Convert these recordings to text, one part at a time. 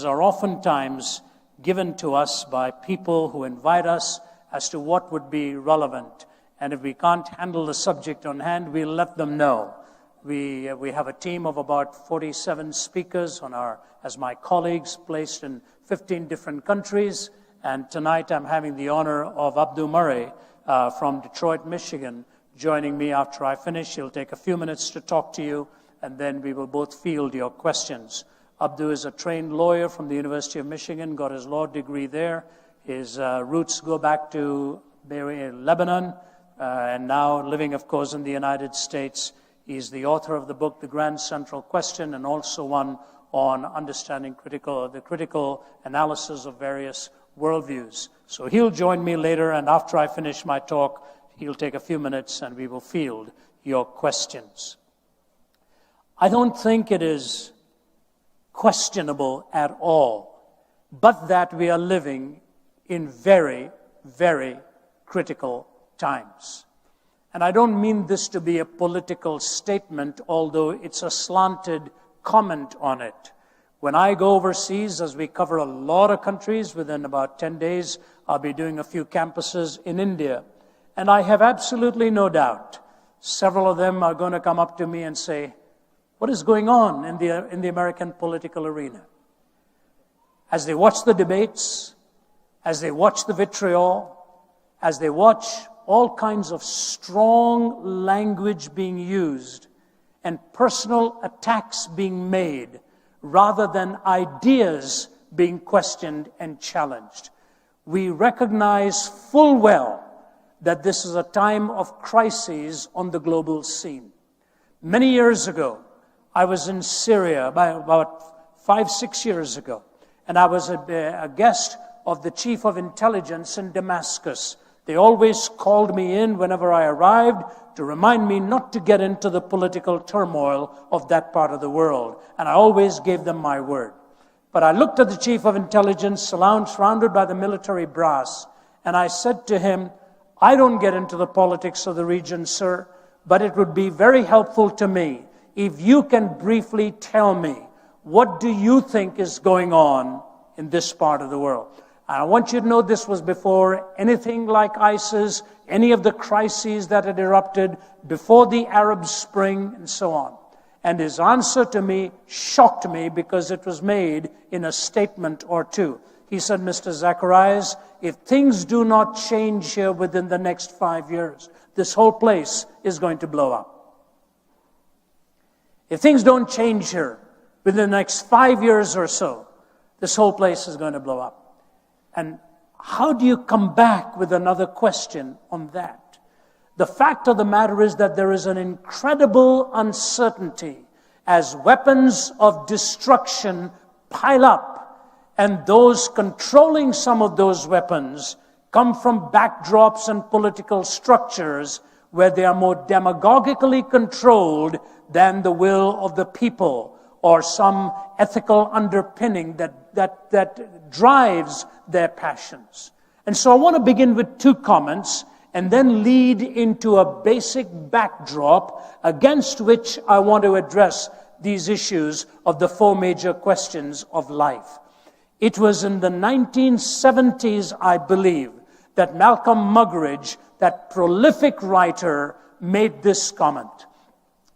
are oftentimes given to us by people who invite us as to what would be relevant. And if we can't handle the subject on hand, we'll let them know. We have a team of about 47 speakers as my colleagues, placed in 15 different countries. And tonight I'm having the honor of Abdu Murray from Detroit, Michigan, joining me after I finish. He'll take a few minutes to talk to you, and then we will both field your questions. Abdu is a trained lawyer from the University of Michigan, got his law degree there. His roots go back to Lebanon, and now living, of course, in the United States. He's the author of the book, The Grand Central Question, and also one on understanding the critical analysis of various worldviews. So he'll join me later, and after I finish my talk, he'll take a few minutes and we will field your questions. I don't think it is questionable at all, but that we are living in very, very critical times. And I don't mean this to be a political statement, although it's a slanted comment on it. When I go overseas, as we cover a lot of countries, within about 10 days, I'll be doing a few campuses in India. And I have absolutely no doubt several of them are going to come up to me and say, what is going on in the American political arena? As they watch the debates, as they watch the vitriol, as they watch all kinds of strong language being used and personal attacks being made, rather than ideas being questioned and challenged. We recognize full well that this is a time of crises on the global scene. Many years ago, I was in Syria, about 5-6 years ago, and I was a guest of the chief of intelligence in Damascus. They always called me in whenever I arrived to remind me not to get into the political turmoil of that part of the world. And I always gave them my word. But I looked at the chief of intelligence, surrounded by the military brass, and I said to him, I don't get into the politics of the region, sir, but it would be very helpful to me if you can briefly tell me, what do you think is going on in this part of the world? And I want you to know this was before anything like ISIS, any of the crises that had erupted, before the Arab Spring, and so on. And his answer to me shocked me because it was made in a statement or two. He said, Mr. Zacharias, if things do not change here within the next 5 years, this whole place is going to blow up. If things don't change here within the next 5 years or so, this whole place is going to blow up. And how do you come back with another question on that? The fact of the matter is that there is an incredible uncertainty as weapons of destruction pile up, and those controlling some of those weapons come from backdrops and political structures where they are more demagogically controlled than the will of the people, or some ethical underpinning that drives their passions. And so I want to begin with 2 comments and then lead into a basic backdrop against which I want to address these issues of the 4 major questions of life. It was in the 1970s, I believe, that Malcolm Muggeridge, that prolific writer, made this comment.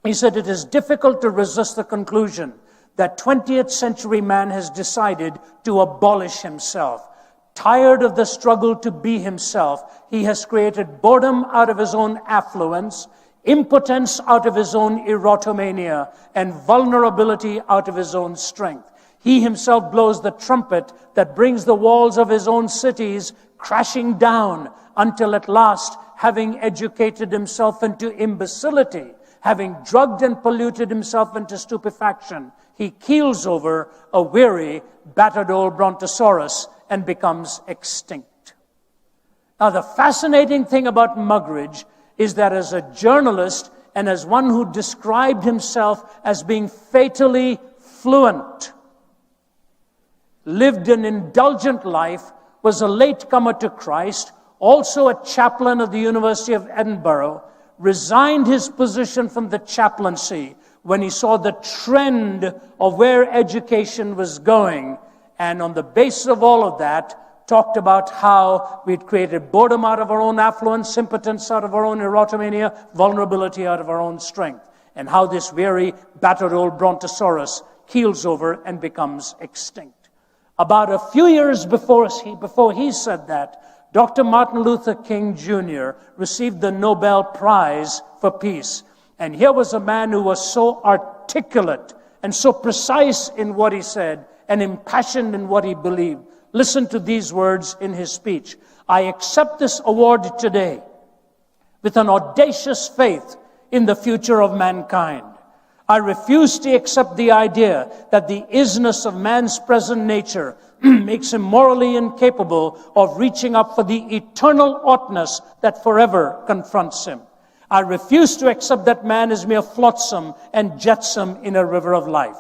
He said, it is difficult to resist the conclusion that 20th century man has decided to abolish himself. Tired of the struggle to be himself, he has created boredom out of his own affluence, impotence out of his own erotomania, and vulnerability out of his own strength. He himself blows the trumpet that brings the walls of his own cities crashing down until at last, having educated himself into imbecility, having drugged and polluted himself into stupefaction, he keels over a weary, battered old brontosaurus and becomes extinct. Now, the fascinating thing about Muggeridge is that as a journalist and as one who described himself as being fatally fluent, lived an indulgent life, was a latecomer to Christ, also a chaplain of the University of Edinburgh, resigned his position from the chaplaincy when he saw the trend of where education was going, And on the basis of all of that, talked about how we'd created boredom out of our own affluence, impotence out of our own erotomania, vulnerability out of our own strength, and how this weary, battered old brontosaurus keels over and becomes extinct. About a few years before he said that, Dr. Martin Luther King Jr. received the Nobel Prize for Peace. And here was a man who was so articulate and so precise in what he said and impassioned in what he believed. Listen to these words in his speech. I accept this award today with an audacious faith in the future of mankind. I refuse to accept the idea that the isness of man's present nature makes him morally incapable of reaching up for the eternal oughtness that forever confronts him. I refuse to accept that man is mere flotsam and jetsam in a river of life.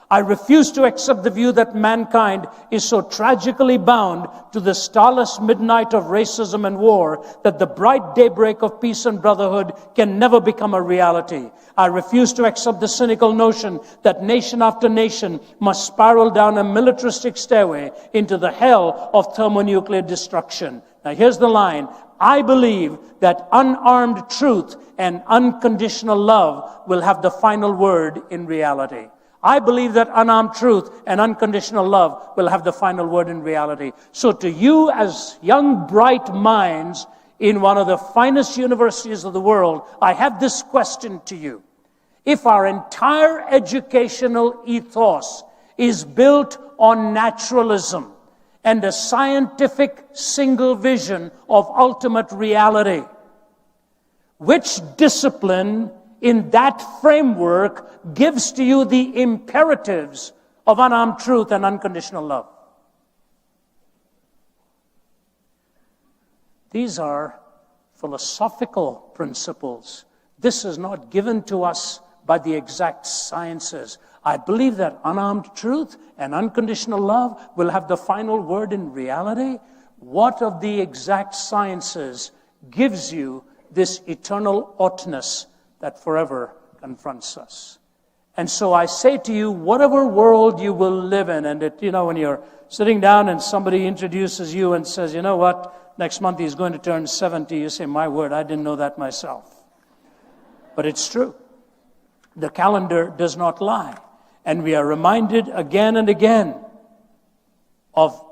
I refuse to accept the view that mankind is so tragically bound to the starless midnight of racism and war that the bright daybreak of peace and brotherhood can never become a reality. I refuse to accept the cynical notion that nation after nation must spiral down a militaristic stairway into the hell of thermonuclear destruction. Now here's the line. I believe that unarmed truth and unconditional love will have the final word in reality. I believe that unarmed truth and unconditional love will have the final word in reality. So to you as young, bright minds in one of the finest universities of the world, I have this question to you. If our entire educational ethos is built on naturalism and a scientific single vision of ultimate reality, which discipline in that framework gives to you the imperatives of unarmed truth and unconditional love? These are philosophical principles. This is not given to us by the exact sciences. I believe that unarmed truth and unconditional love will have the final word in reality. What of the exact sciences gives you this eternal oughtness that forever confronts us? And so I say to you, whatever world you will live in, and when you're sitting down and somebody introduces you and says, you know what, next month he's going to turn 70, you say, my word, I didn't know that myself. But it's true. The calendar does not lie. And we are reminded again and again of,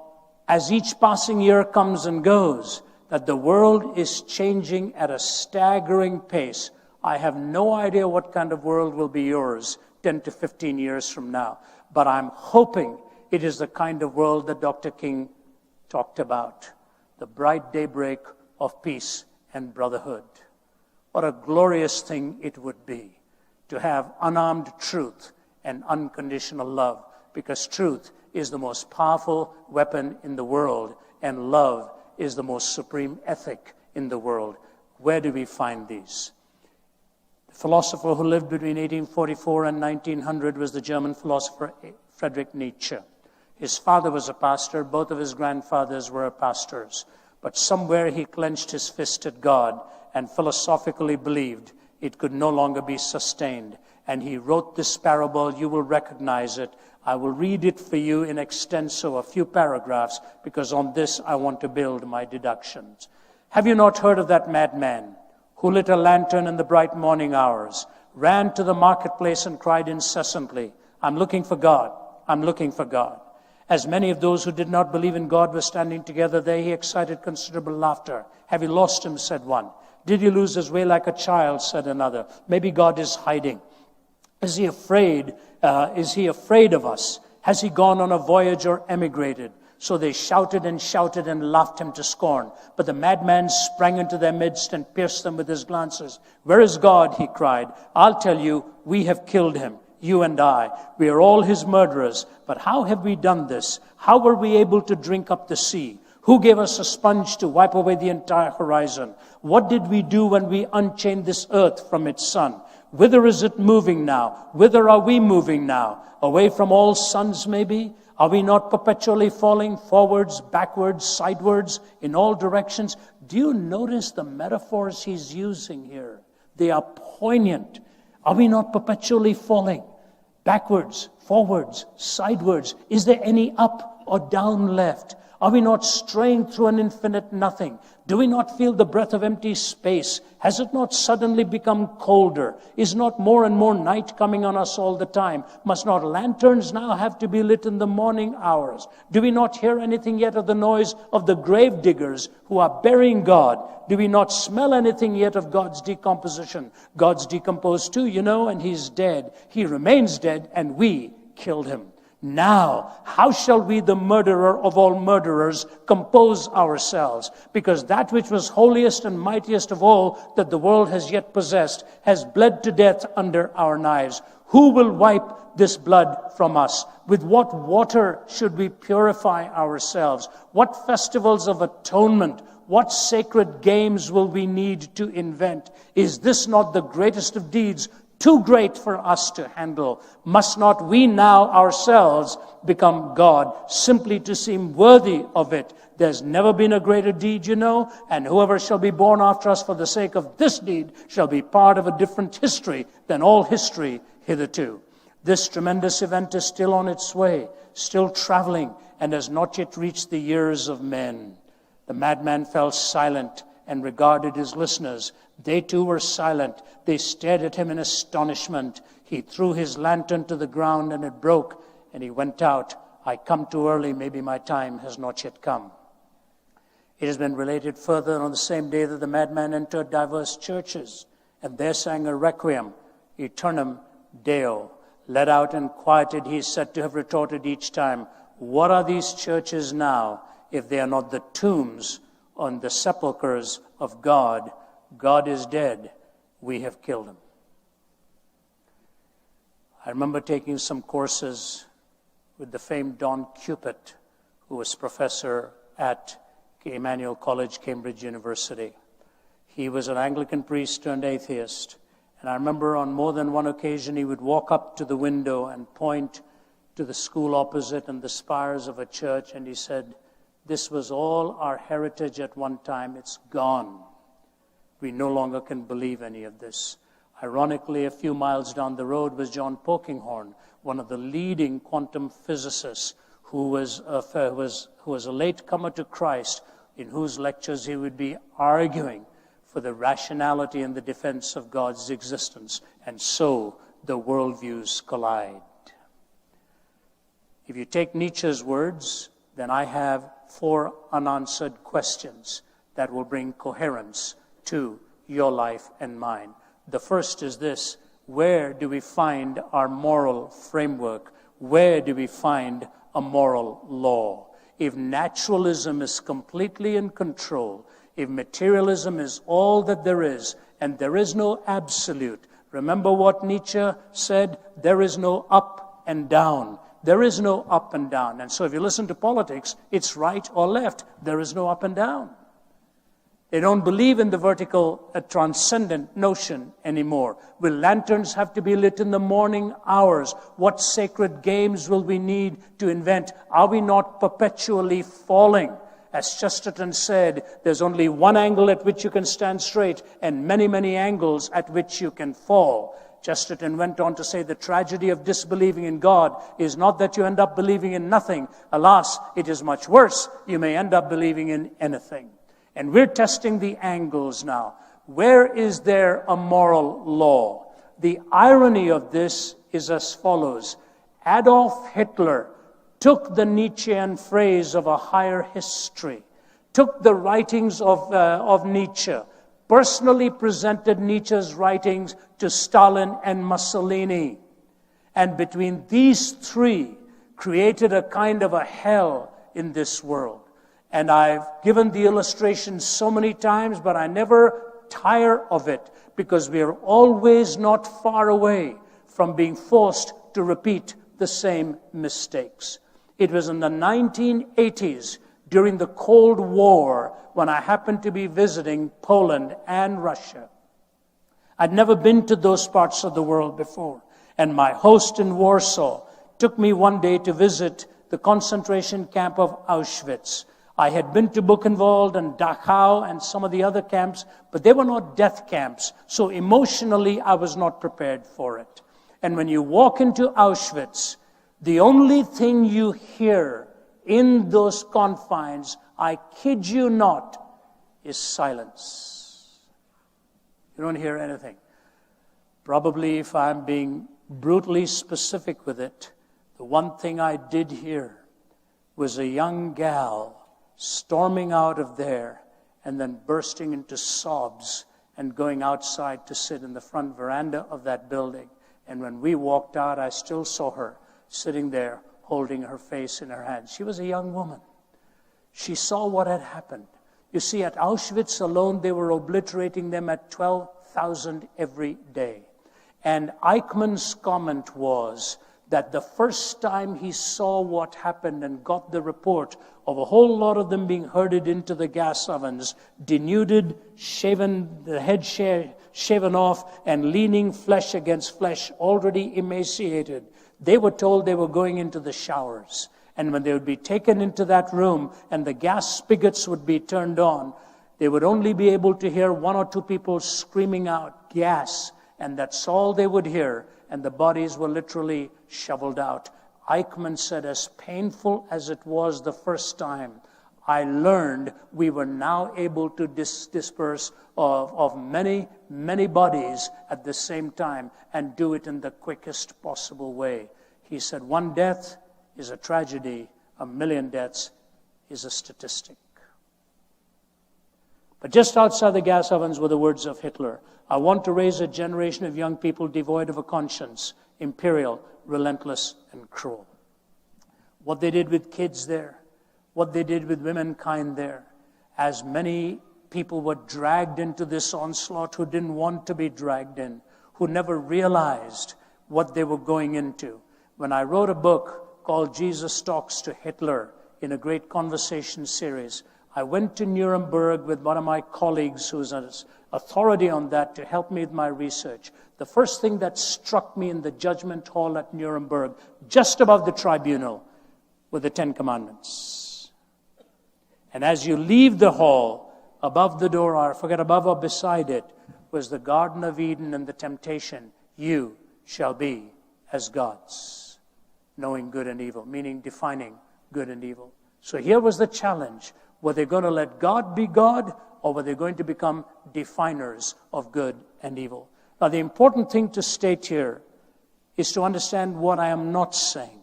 as each passing year comes and goes, that the world is changing at a staggering pace. I have no idea what kind of world will be yours 10 to 15 years from now. But I'm hoping it is the kind of world that Dr. King talked about. The bright daybreak of peace and brotherhood. What a glorious thing it would be to have unarmed truth and unconditional love, because truth is the most powerful weapon in the world, and love is the most supreme ethic in the world. Where do we find these? The philosopher who lived between 1844 and 1900 was the German philosopher Friedrich Nietzsche. His father was a pastor. Both of his grandfathers were pastors. But somewhere he clenched his fist at God and philosophically believed it could no longer be sustained. And he wrote this parable. You will recognize it. I will read it for you in extenso, a few paragraphs, because on this I want to build my deductions. Have you not heard of that madman who lit a lantern in the bright morning hours, ran to the marketplace and cried incessantly, I'm looking for God, I'm looking for God. As many of those who did not believe in God were standing together there, he excited considerable laughter. Have you lost him, said one. Did he lose his way like a child, said another. Maybe God is hiding. Is he afraid? Is he afraid of us? Has he gone on a voyage or emigrated? So they shouted and laughed him to scorn. But the madman sprang into their midst and pierced them with his glances. Where is God? He cried. I'll tell you, we have killed him, you and I. We are all his murderers. But how have we done this? How were we able to drink up the sea? Who gave us a sponge to wipe away the entire horizon? What did we do when we unchained this earth from its sun? Whither is it moving now? Whither are we moving now? Away from all suns, maybe? Are we not perpetually falling forwards, backwards, sidewards, in all directions? Do you notice the metaphors he's using here? They are poignant. Are we not perpetually falling? Backwards, forwards, sidewards. Is there any up? or down left? Are we not straying through an infinite nothing? Do we not feel the breath of empty space? Has it not suddenly become colder? Is not more and more night coming on us all the time? Must not lanterns now have to be lit in the morning hours? Do we not hear anything yet of the noise of the grave diggers who are burying God? Do we not smell anything yet of God's decomposition? God's decomposed too, and he's dead. He remains dead, and we killed him. Now, how shall we, the murderer of all murderers, compose ourselves? Because that which was holiest and mightiest of all that the world has yet possessed has bled to death under our knives. Who will wipe this blood from us? With what water should we purify ourselves? What festivals of atonement? What sacred games will we need to invent? Is this not the greatest of deeds, too great for us to handle? Must not we now ourselves become God, simply to seem worthy of it? There's never been a greater deed, and whoever shall be born after us for the sake of this deed shall be part of a different history than all history hitherto. This tremendous event is still on its way, still traveling, and has not yet reached the ears of men. The madman fell silent and regarded his listeners. They too were silent. They stared at him in astonishment. He threw his lantern to the ground and it broke, and he went out. I come too early. Maybe my time has not yet come. It has been related further on the same day that the madman entered diverse churches and there sang a requiem, Eternum Deo. Let out and quieted, he is said to have retorted each time, what are these churches now if they are not the tombs on the sepulchres of God? God is dead. We have killed him. I remember taking some courses with the famed Don Cupid, who was professor at Emmanuel College, Cambridge University. He was an Anglican priest turned atheist. And I remember on more than one occasion he would walk up to the window and point to the school opposite and the spires of a church, and he said, this was all our heritage at one time. It's gone. We no longer can believe any of this. Ironically, a few miles down the road was John Polkinghorne, one of the leading quantum physicists who was a latecomer to Christ, in whose lectures he would be arguing for the rationality and the defense of God's existence. And so the worldviews collide. If you take Nietzsche's words, then I have 4 unanswered questions that will bring coherence to your life and mine. The first is this: where do we find our moral framework? Where do we find a moral law? If naturalism is completely in control, if materialism is all that there is, and there is no absolute, remember what Nietzsche said, there is no up and down. There is no up and down. And so if you listen to politics, it's right or left. There is no up and down. They don't believe in the vertical, transcendent notion anymore. Will lanterns have to be lit in the morning hours? What sacred games will we need to invent? Are we not perpetually falling? As Chesterton said, there's only one angle at which you can stand straight and many, many angles at which you can fall. Chesterton went on to say the tragedy of disbelieving in God is not that you end up believing in nothing. Alas, it is much worse. You may end up believing in anything. And we're testing the angles now. Where is there a moral law? The irony of this is as follows. Adolf Hitler took the Nietzschean phrase of a higher history, took the writings of Nietzsche, personally presented Nietzsche's writings to Stalin and Mussolini, and between these 3 created a kind of a hell in this world. And I've given the illustration so many times, but I never tire of it, because we are always not far away from being forced to repeat the same mistakes. It was in the 1980s, during the Cold War, when I happened to be visiting Poland and Russia. I'd never been to those parts of the world before, and my host in Warsaw took me one day to visit the concentration camp of Auschwitz. I had been to Buchenwald and Dachau and some of the other camps, but they were not death camps, so emotionally I was not prepared for it. And when you walk into Auschwitz, the only thing you hear in those confines, I kid you not, is silence. You don't hear anything. Probably, if I'm being brutally specific with it, the one thing I did hear was a young gal storming out of there and then bursting into sobs and going outside to sit in the front veranda of that building. And when we walked out, I still saw her sitting there holding her face in her hands. She was a young woman. She saw what had happened. You see, at Auschwitz alone, they were obliterating them at 12,000 every day. And Eichmann's comment was that the first time he saw what happened and got the report of a whole lot of them being herded into the gas ovens, denuded, shaven, the head shaven off, and leaning flesh against flesh, already emaciated, they were told they were going into the showers. And when they would be taken into that room and the gas spigots would be turned on, they would only be able to hear one or two people screaming out, gas, and that's all they would hear, and the bodies were literally shoveled out. Eichmann said, as painful as it was the first time, I learned we were now able to disperse of many, many bodies at the same time and do it in the quickest possible way. He said, one death is a tragedy, 1 million deaths is a statistic. But just outside the gas ovens were the words of Hitler. I want to raise a generation of young people devoid of a conscience, imperial, relentless, and cruel. What they did with kids there, what they did with womankind there, as many people were dragged into this onslaught who didn't want to be dragged in, who never realized what they were going into. When I wrote a book called Jesus Talks to Hitler in a great conversation series, I went to Nuremberg with one of my colleagues who's an authority on that to help me with my research. The first thing that struck me in the judgment hall at Nuremberg, just above the tribunal, were the 10 Commandments. And as you leave the hall, above the door, or I forget above or beside it, was the Garden of Eden and the temptation, you shall be as gods, knowing good and evil, meaning defining good and evil. So here was the challenge. Were they going to let God be God, or were they going to become definers of good and evil? Now, the important thing to state here is to understand what I am not saying.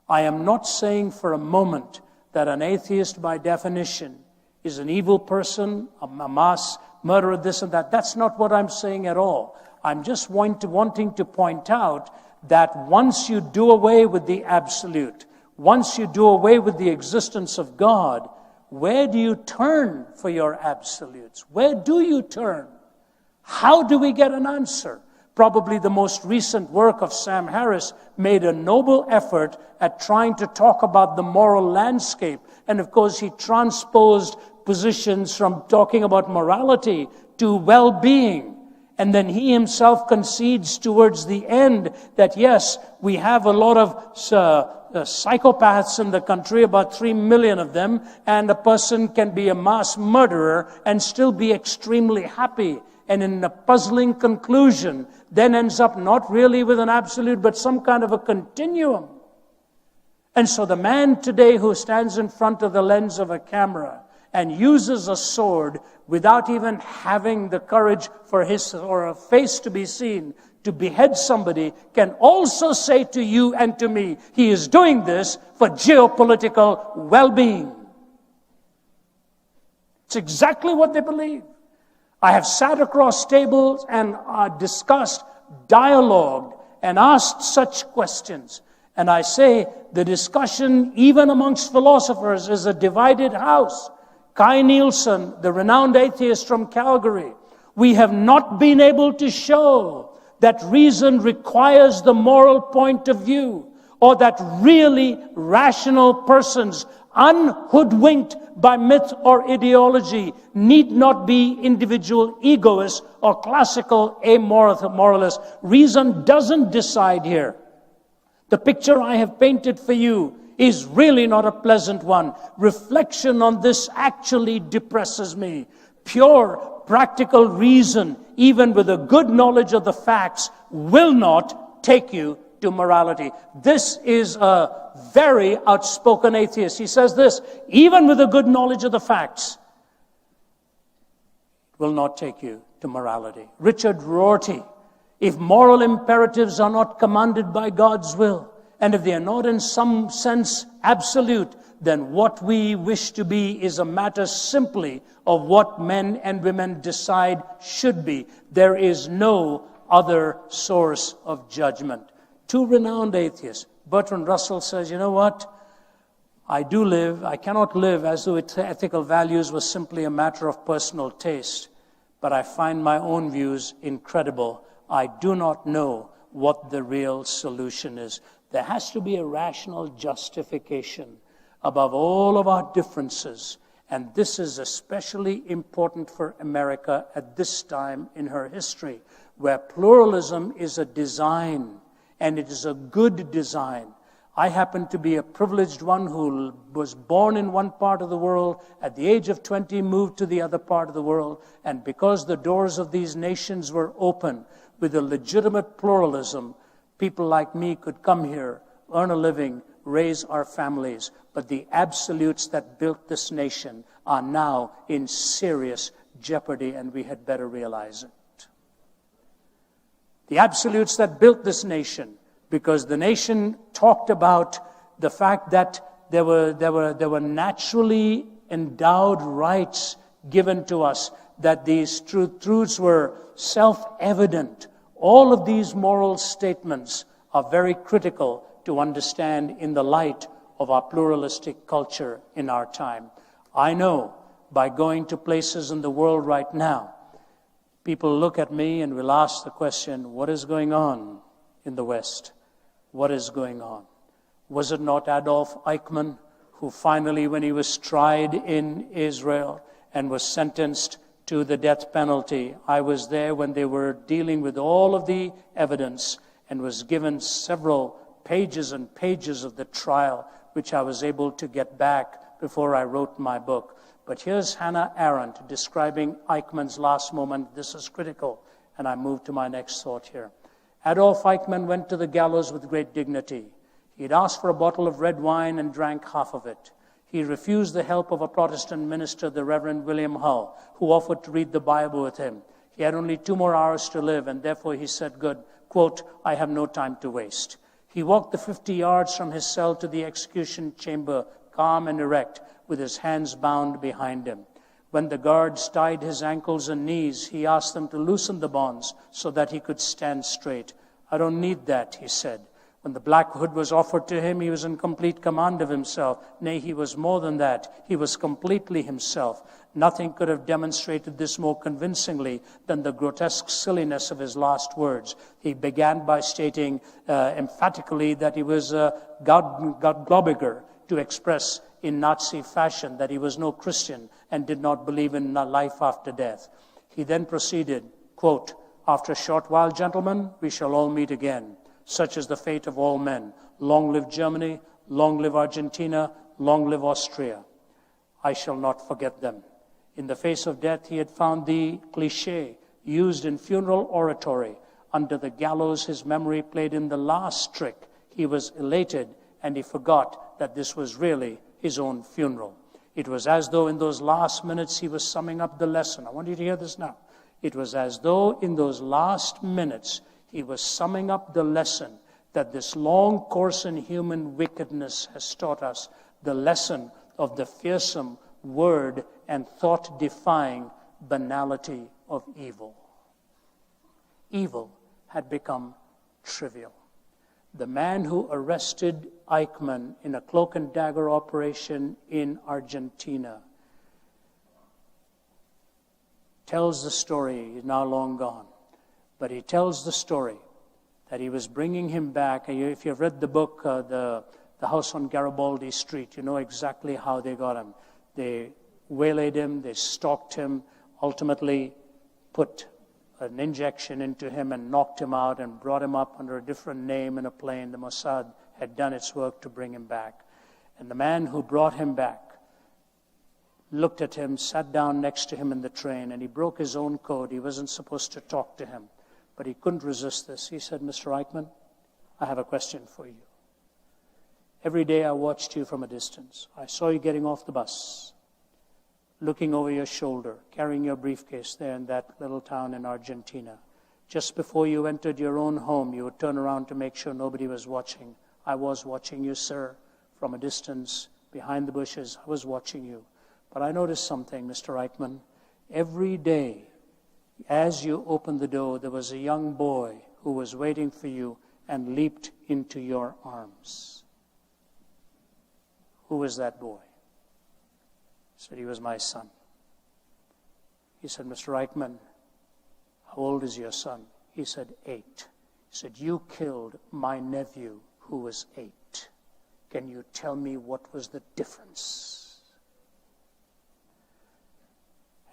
I am not saying for a moment that an atheist, by definition, is an evil person, a mass murderer, this and that. That's not what I'm saying at all. I'm just wanting to point out that once you do away with the absolute, once you do away with the existence of God, where do you turn for your absolutes? Where do you turn? How do we get an answer? Probably the most recent work of Sam Harris made a noble effort at trying to talk about the moral landscape. And of course, he transposed positions from talking about morality to well-being. And then he himself concedes towards the end that, yes, we have a lot of psychopaths in the country, about 3 million of them, and a person can be a mass murderer and still be extremely happy. And in a puzzling conclusion, then ends up not really with an absolute, but some kind of a continuum. And so the man today who stands in front of the lens of a camera and uses a sword without even having the courage for his or a face to be seen to behead somebody can also say to you and to me, he is doing this for geopolitical well-being. It's exactly what they believe. I have sat across tables and discussed, dialogued, and asked such questions. And I say the discussion, even amongst philosophers, is a divided house. Kai Nielsen, the renowned atheist from Calgary, we have not been able to show that reason requires the moral point of view, or that really rational persons, unhoodwinked by myth or ideology, need not be individual egoists or classical amoralists. Reason doesn't decide here. The picture I have painted for you is really not a pleasant one. Reflection on this actually depresses me. Pure, practical reason, even with a good knowledge of the facts, will not take you to morality. This is a very outspoken atheist. He says this, even with a good knowledge of the facts, it will not take you to morality. Richard Rorty, if moral imperatives are not commanded by God's will, and if they are not in some sense absolute, then what we wish to be is a matter simply of what men and women decide should be. There is no other source of judgment. Two renowned atheists. Bertrand Russell says, you know what? I cannot live as though ethical values were simply a matter of personal taste, but I find my own views incredible. I do not know what the real solution is. There has to be a rational justification above all of our differences. And this is especially important for America at this time in her history, where pluralism is a design, and it is a good design. I happen to be a privileged one who was born in one part of the world, at the age of 20 moved to the other part of the world, and because the doors of these nations were open with a legitimate pluralism, people like me could come here, earn a living, raise our families. But the absolutes that built this nation are now in serious jeopardy, and we had better realize it. The absolutes that built this nation, because the nation talked about the fact that there were naturally endowed rights given to us, that these truths were self-evident. All of these moral statements are very critical to understand in the light of our pluralistic culture in our time. I know by going to places in the world right now, people look at me and will ask the question, what is going on in the West? What is going on? Was it not Adolf Eichmann who finally, when he was tried in Israel and was sentenced to the death penalty, I was there when they were dealing with all of the evidence and was given several pages and pages of the trial, which I was able to get back before I wrote my book. But here's Hannah Arendt describing Eichmann's last moment. This is critical, and I move to my next thought here. Adolf Eichmann went to the gallows with great dignity. He had asked for a bottle of red wine and drank half of it. He refused the help of a Protestant minister, the Reverend William Hull, who offered to read the Bible with him. He had only 2 more hours to live, and therefore he said, quote, I have no time to waste. He walked the 50 yards from his cell to the execution chamber, calm and erect, with his hands bound behind him. When the guards tied his ankles and knees, he asked them to loosen the bonds so that he could stand straight. I don't need that, he said. When the black hood was offered to him, he was in complete command of himself. Nay, he was more than that. He was completely himself. Nothing could have demonstrated this more convincingly than the grotesque silliness of his last words. He began by stating emphatically that he was a Gläubiger, to express in Nazi fashion that he was no Christian and did not believe in life after death. He then proceeded, quote, after a short while, gentlemen, we shall all meet again. Such is the fate of all men. Long live Germany, long live Argentina, long live Austria. I shall not forget them. In the face of death, he had found the cliché used in funeral oratory. Under the gallows, his memory played in the last trick. He was elated, and he forgot that this was really his own funeral. It was as though in those last minutes he was summing up the lesson. I want you to hear this now. It was as though in those last minutes he was summing up the lesson that this long course in human wickedness has taught us, the lesson of the fearsome word and thought-defying banality of evil. Evil had become trivial. The man who arrested Eichmann in a cloak and dagger operation in Argentina tells the story, he's now long gone, but he tells the story that he was bringing him back. If you've read the book, the House on Garibaldi Street, you know exactly how they got him. They waylaid him, they stalked him, ultimately put an injection into him and knocked him out and brought him up under a different name in a plane. The Mossad had done its work to bring him back. And the man who brought him back looked at him, sat down next to him in the train, and he broke his own code. He wasn't supposed to talk to him, but he couldn't resist this. He said, Mr. Eichmann, I have a question for you. Every day I watched you from a distance. I saw you getting off the bus, looking over your shoulder, carrying your briefcase there in that little town in Argentina. Just before you entered your own home, you would turn around to make sure nobody was watching. I was watching you, sir, from a distance, behind the bushes. I was watching you. But I noticed something, Mr. Eichmann. Every day, as you opened the door, there was a young boy who was waiting for you and leaped into your arms. Who was that boy? He said, he was my son. He said, Mr. Eichmann, how old is your son? He said, 8. He said, you killed my nephew who was 8. Can you tell me what was the difference?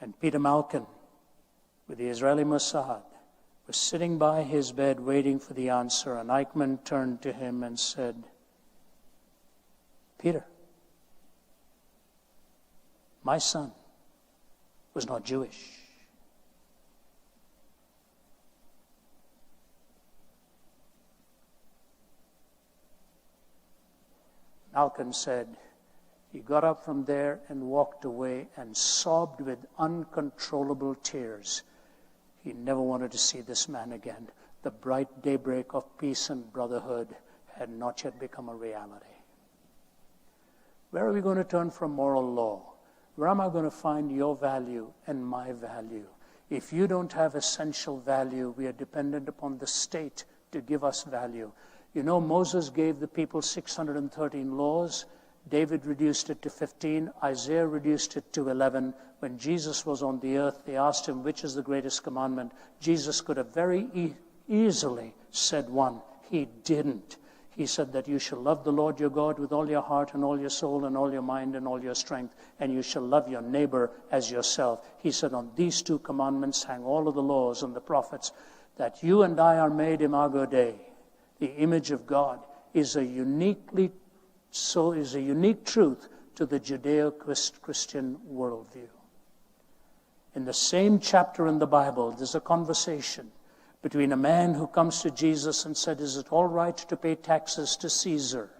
And Peter Malkin, with the Israeli Mossad, was sitting by his bed waiting for the answer, and Eichmann turned to him and said, Peter, my son was not Jewish. Malcolm said he got up from there and walked away and sobbed with uncontrollable tears. He never wanted to see this man again. The bright daybreak of peace and brotherhood had not yet become a reality. Where are we going to turn from moral law? Where am I going to find your value and my value? If you don't have essential value, we are dependent upon the state to give us value. You know, Moses gave the people 613 laws. David reduced it to 15. Isaiah reduced it to 11. When Jesus was on the earth, they asked him, which is the greatest commandment? Jesus could have very easily said one. He didn't. He said that you shall love the Lord your God with all your heart and all your soul and all your mind and all your strength, and you shall love your neighbor as yourself. He said on these 2 commandments hang all of the laws and the prophets. That you and I are made imago Dei, the image of God, is a unique truth to the Judeo-Christian worldview. In the same chapter in the Bible, there's a conversation between a man who comes to Jesus and said, is it all right to pay taxes to Caesar?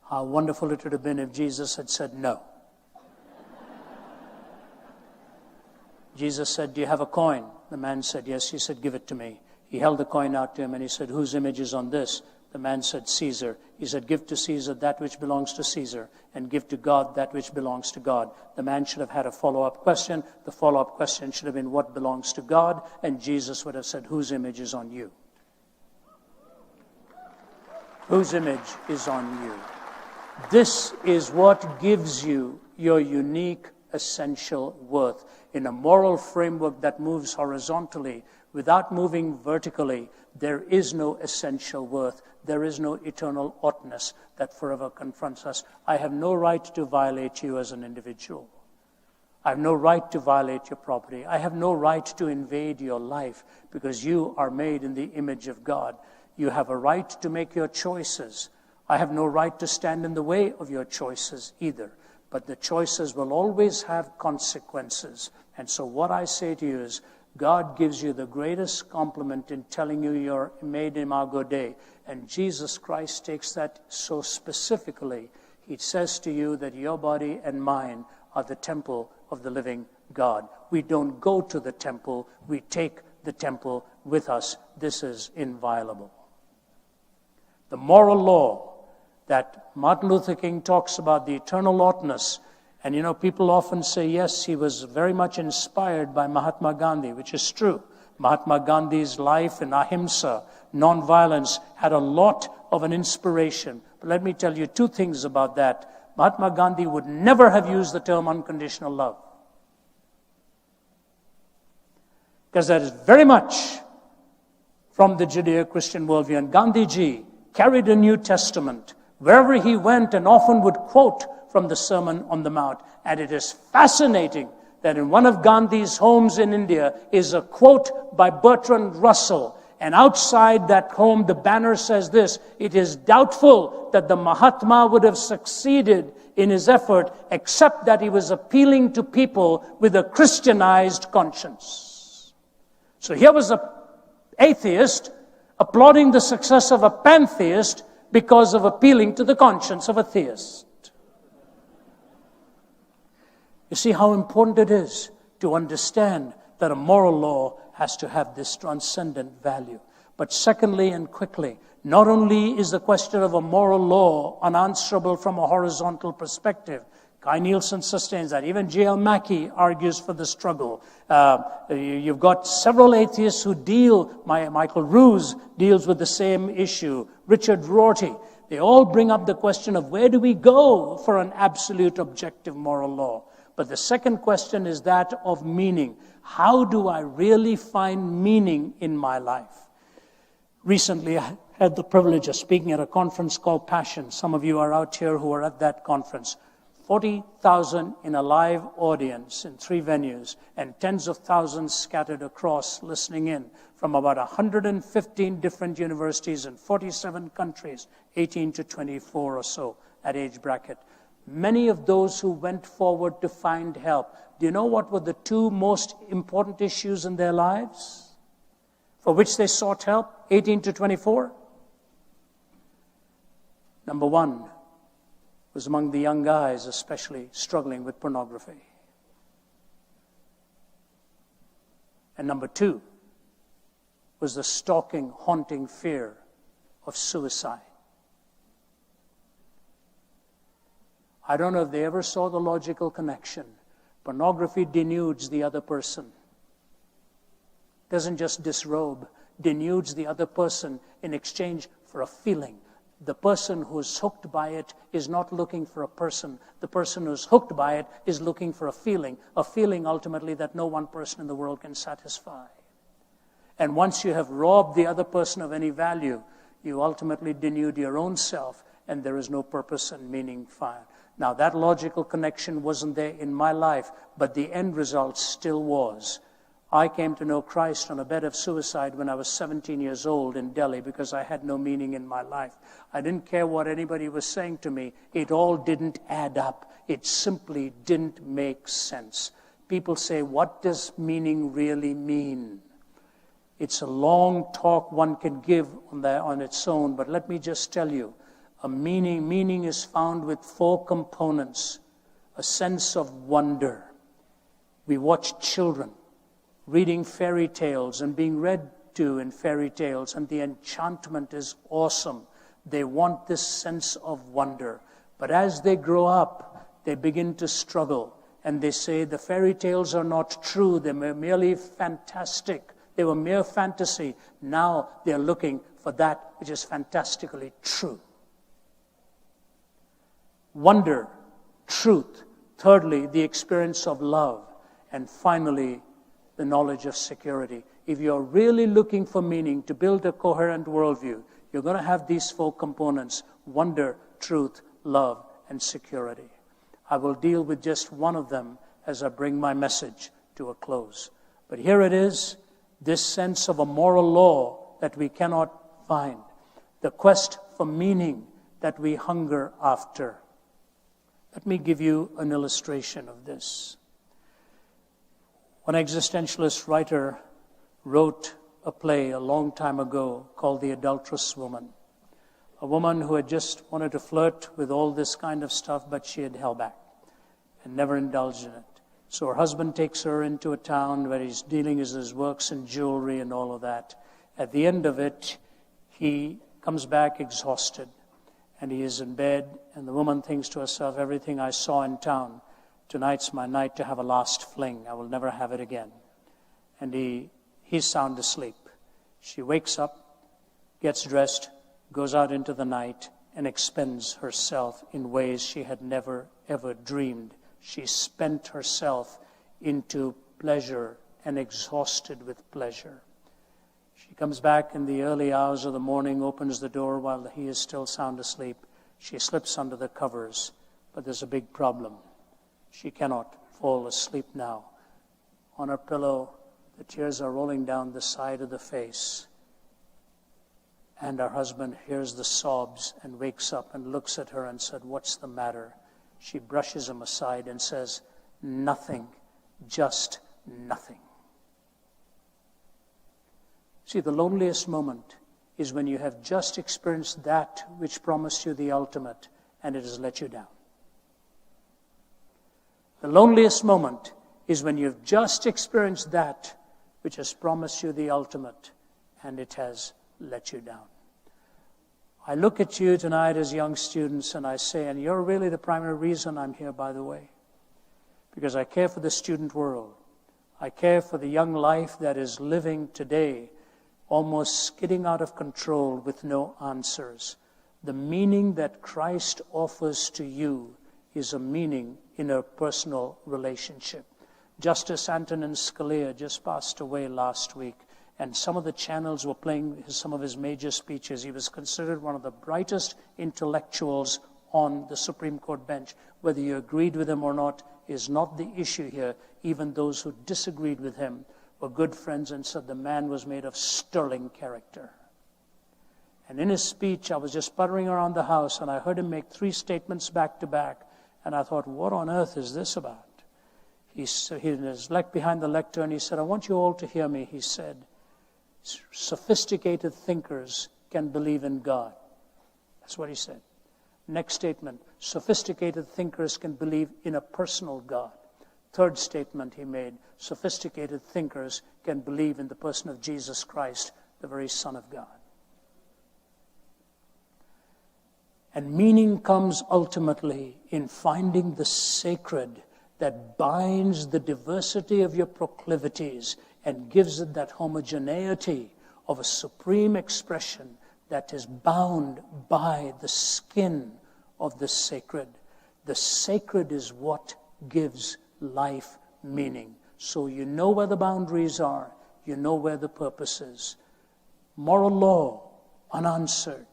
How wonderful it would have been if Jesus had said no. Jesus said, do you have a coin? The man said, yes. He said, give it to me. He held the coin out to him and he said, whose image is on this? The man said, Caesar. He said, give to Caesar that which belongs to Caesar, and give to God that which belongs to God. The man should have had a follow-up question. The follow-up question should have been, what belongs to God? And Jesus would have said, whose image is on you? Whose image is on you? This is what gives you your unique essential worth. In a moral framework that moves horizontally, without moving vertically, there is no essential worth. There is no eternal oughtness that forever confronts us. I have no right to violate you as an individual. I have no right to violate your property. I have no right to invade your life because you are made in the image of God. You have a right to make your choices. I have no right to stand in the way of your choices either. But the choices will always have consequences. And so what I say to you is, God gives you the greatest compliment in telling you you're made imago Dei. And Jesus Christ takes that so specifically. He says to you that your body and mine are the temple of the living God. We don't go to the temple. We take the temple with us. This is inviolable. The moral law that Martin Luther King talks about, the eternal oughtness. And you know, people often say, yes, he was very much inspired by Mahatma Gandhi, which is true. Mahatma Gandhi's life in ahimsa, nonviolence, had a lot of an inspiration. But let me tell you 2 things about that. Mahatma Gandhi would never have used the term unconditional love. Because that is very much from the Judeo-Christian worldview. And Gandhiji carried a New Testament wherever he went and often would quote from the Sermon on the Mount. And it is fascinating that in one of Gandhi's homes in India is a quote by Bertrand Russell. And outside that home, the banner says this: it is doubtful that the Mahatma would have succeeded in his effort except that he was appealing to people with a Christianized conscience. So here was an atheist, applauding the success of a pantheist because of appealing to the conscience of a theist. You see how important it is to understand that a moral law has to have this transcendent value. But secondly and quickly, not only is the question of a moral law unanswerable from a horizontal perspective, Guy Nielsen sustains that. Even J.L. Mackie argues for the struggle. You've got several atheists who deal, Michael Ruse deals with the same issue, Richard Rorty. They all bring up the question of where do we go for an absolute objective moral law? But the second question is that of meaning. How do I really find meaning in my life? Recently, I had the privilege of speaking at a conference called Passion. Some of you are out here who are at that conference. 40,000 in a live audience in 3 venues and tens of thousands scattered across listening in from about 115 different universities in 47 countries, 18 to 24 or so, that age bracket. Many of those who went forward to find help, do you know what were the 2 most important issues in their lives for which they sought help, 18 to 24? Number 1 was among the young guys, especially struggling with pornography. And number 2 was the stalking, haunting fear of suicide. I don't know if they ever saw the logical connection. Pornography denudes the other person. Doesn't just disrobe, denudes the other person in exchange for a feeling. The person who's hooked by it is not looking for a person. The person who's hooked by it is looking for a feeling ultimately that no one person in the world can satisfy. And once you have robbed the other person of any value, you ultimately denude your own self, and there is no purpose and meaning found. Now, that logical connection wasn't there in my life, but the end result still was. I came to know Christ on a bed of suicide when I was 17 years old in Delhi because I had no meaning in my life. I didn't care what anybody was saying to me. It all didn't add up. It simply didn't make sense. People say, what does meaning really mean? It's a long talk one can give on its own, but let me just tell you, meaning is found with 4 components. A sense of wonder. We watch children reading fairy tales and being read to in fairy tales, and the enchantment is awesome. They want this sense of wonder. But as they grow up, they begin to struggle, and they say the fairy tales are not true. They were merely fantastic. They were mere fantasy. Now they're looking for that which is fantastically true. Wonder, truth. Thirdly, the experience of love. And finally, the knowledge of security. If you're really looking for meaning to build a coherent worldview, you're going to have these 4 components: wonder, truth, love, and security. I will deal with just one of them as I bring my message to a close. But here it is, this sense of a moral law that we cannot find, the quest for meaning that we hunger after. Let me give you an illustration of this. One existentialist writer wrote a play a long time ago called The Adulterous Woman. A woman who had just wanted to flirt with all this kind of stuff, but she had held back and never indulged in it. So her husband takes her into a town where he's dealing with his works and jewelry and all of that. At the end of it, he comes back exhausted, and he is in bed, and the woman thinks to herself, everything I saw in town, tonight's my night to have a last fling. I will never have it again. And he's sound asleep. She wakes up, gets dressed, goes out into the night, and expends herself in ways she had never, ever dreamed. She spent herself into pleasure and exhausted with pleasure. She comes back in the early hours of the morning, opens the door while he is still sound asleep. She slips under the covers, but there's a big problem. She cannot fall asleep now. On her pillow, the tears are rolling down the side of the face. And her husband hears the sobs and wakes up and looks at her and said, what's the matter? She brushes him aside and says, nothing, just nothing. See, the loneliest moment is when you have just experienced that which promised you the ultimate and it has let you down. The loneliest moment is when you've just experienced that which has promised you the ultimate and it has let you down. I look at you tonight as young students and I say, and you're really the primary reason I'm here, by the way, because I care for the student world. I care for the young life that is living today, almost skidding out of control with no answers. The meaning that Christ offers to you is a meaning in a personal relationship. Justice Antonin Scalia just passed away last week, and some of the channels were playing some of his major speeches. He was considered one of the brightest intellectuals on the Supreme Court bench. Whether you agreed with him or not is not the issue here. Even those who disagreed with him were good friends and said the man was made of sterling character. And in his speech, I was just puttering around the house, and I heard him make 3 statements back to back, and I thought, what on earth is this about? He was behind the lectern. He said, I want you all to hear me. He said, sophisticated thinkers can believe in God. That's what he said. Next statement, sophisticated thinkers can believe in a personal God. Third statement he made, sophisticated thinkers can believe in the person of Jesus Christ, the very Son of God. And meaning comes ultimately in finding the sacred that binds the diversity of your proclivities and gives it that homogeneity of a supreme expression that is bound by the skin of the sacred. The sacred is what gives life meaning. So you know where the boundaries are. You know where the purpose is. Moral law, unanswered.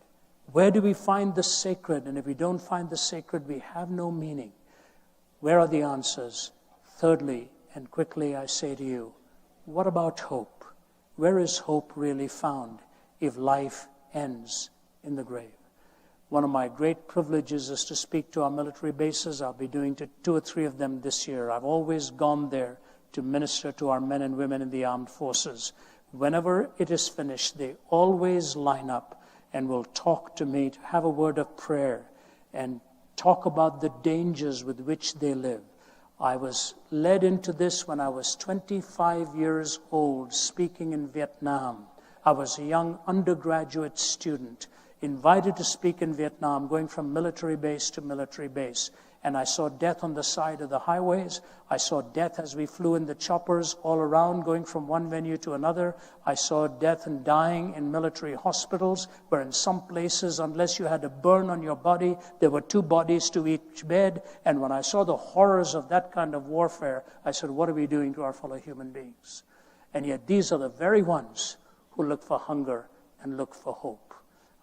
Where do we find the sacred? And if we don't find the sacred, we have no meaning. Where are the answers? Thirdly, and quickly I say to you, what about hope? Where is hope really found if life ends in the grave? One of my great privileges is to speak to our military bases. I'll be doing 2 or 3 of them this year. I've always gone there to minister to our men and women in the armed forces. Whenever it is finished, they always line up and will talk to me to have a word of prayer and talk about the dangers with which they live. I was led into this when I was 25 years old, speaking in Vietnam. I was a young undergraduate student, invited to speak in Vietnam, going from military base to military base. And I saw death on the side of the highways. I saw death as we flew in the choppers all around, going from one venue to another. I saw death and dying in military hospitals, where in some places, unless you had a burn on your body, there were 2 bodies to each bed. And when I saw the horrors of that kind of warfare, I said, what are we doing to our fellow human beings? And yet these are the very ones who look for hunger and look for hope.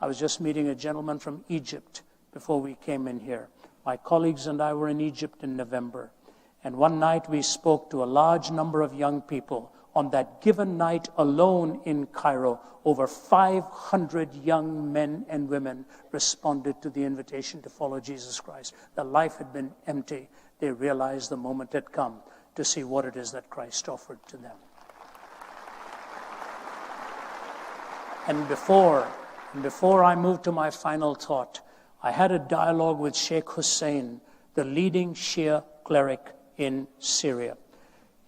I was just meeting a gentleman from Egypt before we came in here. My colleagues and I were in Egypt in November. And one night we spoke to a large number of young people. On that given night alone in Cairo, over 500 young men and women responded to the invitation to follow Jesus Christ. Their life had been empty. They realized the moment had come to see what it is that Christ offered to them. And before I move to my final thought, I had a dialogue with Sheikh Hussein, the leading Shia cleric in Syria.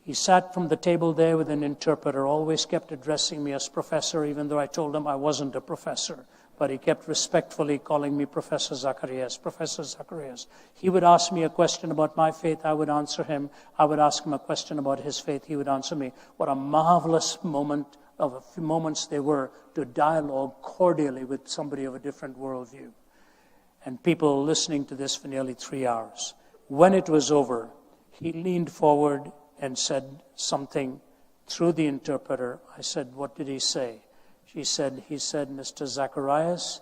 He sat from the table there with an interpreter, always kept addressing me as professor, even though I told him I wasn't a professor. But he kept respectfully calling me Professor Zacharias, Professor Zacharias. He would ask me a question about my faith, I would answer him. I would ask him a question about his faith, he would answer me. What a marvelous moments they were to dialogue cordially with somebody of a different worldview. And people listening to this for nearly 3 hours. When it was over, he leaned forward and said something through the interpreter. I said, what did he say? He said, Mr. Zacharias,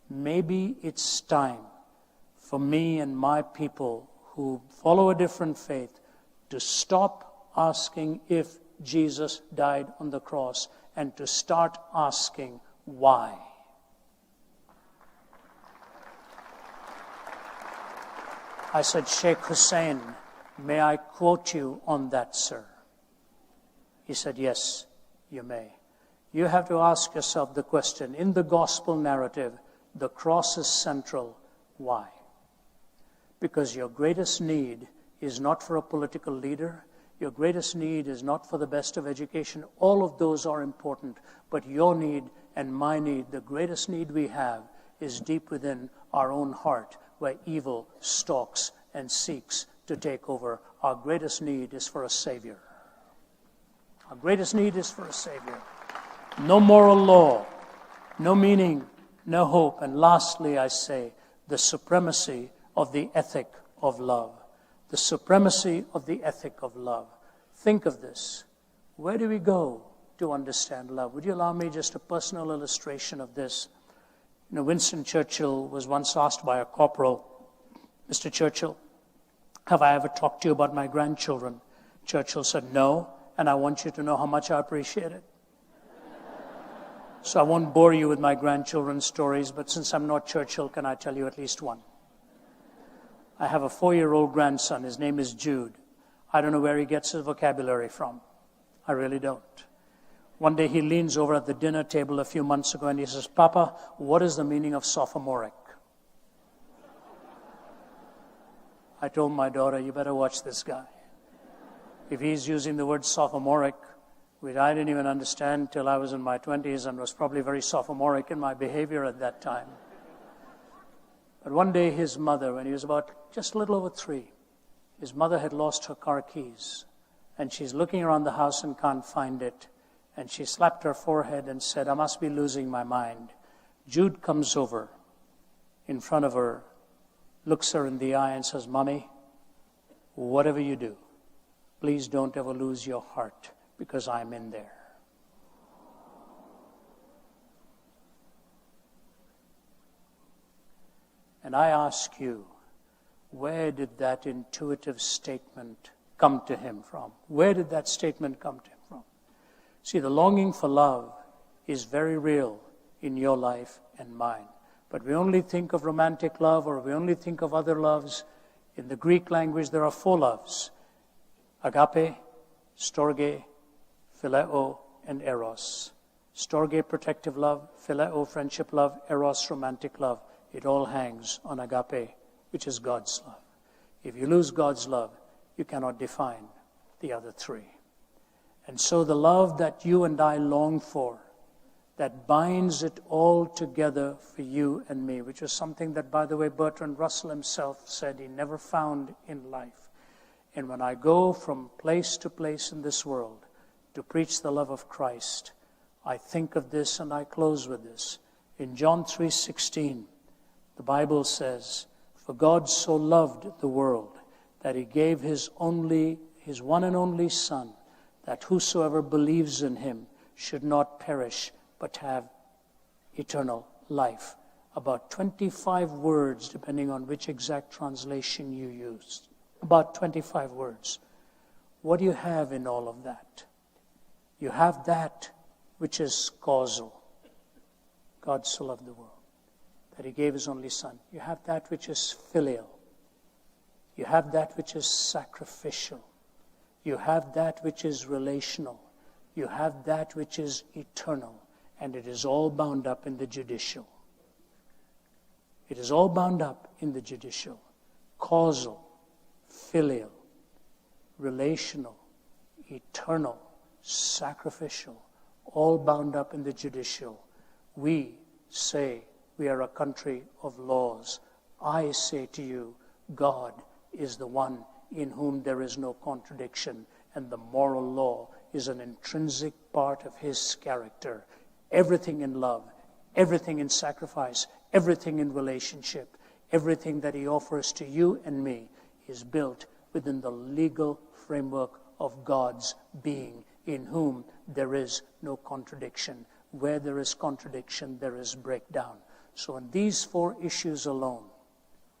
maybe it's time for me and my people who follow a different faith to stop asking if Jesus died on the cross and to start asking why. I said, Sheikh Hussein, may I quote you on that, sir? He said, yes, you may. You have to ask yourself the question, in the gospel narrative, the cross is central. Why? Because your greatest need is not for a political leader. Your greatest need is not for the best of education. All of those are important. But your need and my need, the greatest need we have, is deep within our own heart, where evil stalks and seeks to take over. Our greatest need is for a Savior. Our greatest need is for a Savior. No moral law, no meaning, no hope. And lastly, I say, the supremacy of the ethic of love. The supremacy of the ethic of love. Think of this. Where do we go to understand love? Would you allow me just a personal illustration of this? Winston Churchill was once asked by a corporal, Mr. Churchill, have I ever talked to you about my grandchildren? Churchill said, no, and I want you to know how much I appreciate it. So I won't bore you with my grandchildren's stories, but since I'm not Churchill, can I tell you at least one? I have a 4-year-old grandson. His name is Jude. I don't know where he gets his vocabulary from. I really don't. One day he leans over at the dinner table a few months ago and he says, Papa, what is the meaning of sophomoric? I told my daughter, you better watch this guy. If he's using the word sophomoric, which I didn't even understand till I was in my 20s and was probably very sophomoric in my behavior at that time. But one day his mother, when he was about just a little over 3, his mother had lost her car keys. And she's looking around the house and can't find it. And she slapped her forehead and said, I must be losing my mind. Jude comes over in front of her, looks her in the eye and says, Mommy, whatever you do, please don't ever lose your heart, because I'm in there. And I ask you, where did that intuitive statement come to him from? Where did that statement come to him from? See, the longing for love is very real in your life and mine. But we only think of romantic love, or we only think of other loves. In the Greek language, there are 4 loves: agape, storge, phileo, and eros. Storge, protective love; phileo, friendship love; eros, romantic love. It all hangs on agape, which is God's love. If you lose God's love, you cannot define the other 3. And so the love that you and I long for, that binds it all together for you and me, which is something that, by the way, Bertrand Russell himself said he never found in life. And when I go from place to place in this world to preach the love of Christ, I think of this, and I close with this. In John 3:16, the Bible says, For God so loved the world that he gave his one and only Son, that whosoever believes in him should not perish, but have eternal life. About 25 words, depending on which exact translation you use. About 25 words. What do you have in all of that? You have that which is causal. God so loved the world that he gave his only Son. You have that which is filial. You have that which is sacrificial. You have that which is relational. You have that which is eternal. And it is all bound up in the judicial. It is all bound up in the judicial. Causal, filial, relational, eternal, sacrificial, all bound up in the judicial. We say we are a country of laws. I say to you, God is the one in whom there is no contradiction, and the moral law is an intrinsic part of his character. Everything in love, everything in sacrifice, everything in relationship, everything that he offers to you and me is built within the legal framework of God's being, in whom there is no contradiction. Where there is contradiction, there is breakdown. So in these 4 issues alone,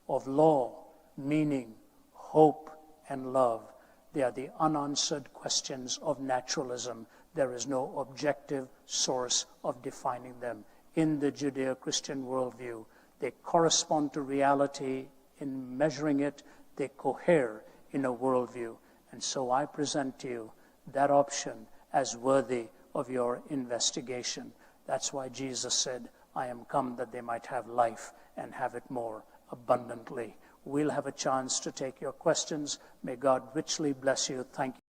of law, meaning, hope, and love, they are the unanswered questions of naturalism. There is no objective source of defining them. In the Judeo-Christian worldview, they correspond to reality in measuring it. They cohere in a worldview. And so I present to you that option as worthy of your investigation. That's why Jesus said, I am come that they might have life and have it more abundantly. We'll have a chance to take your questions. May God richly bless you. Thank you.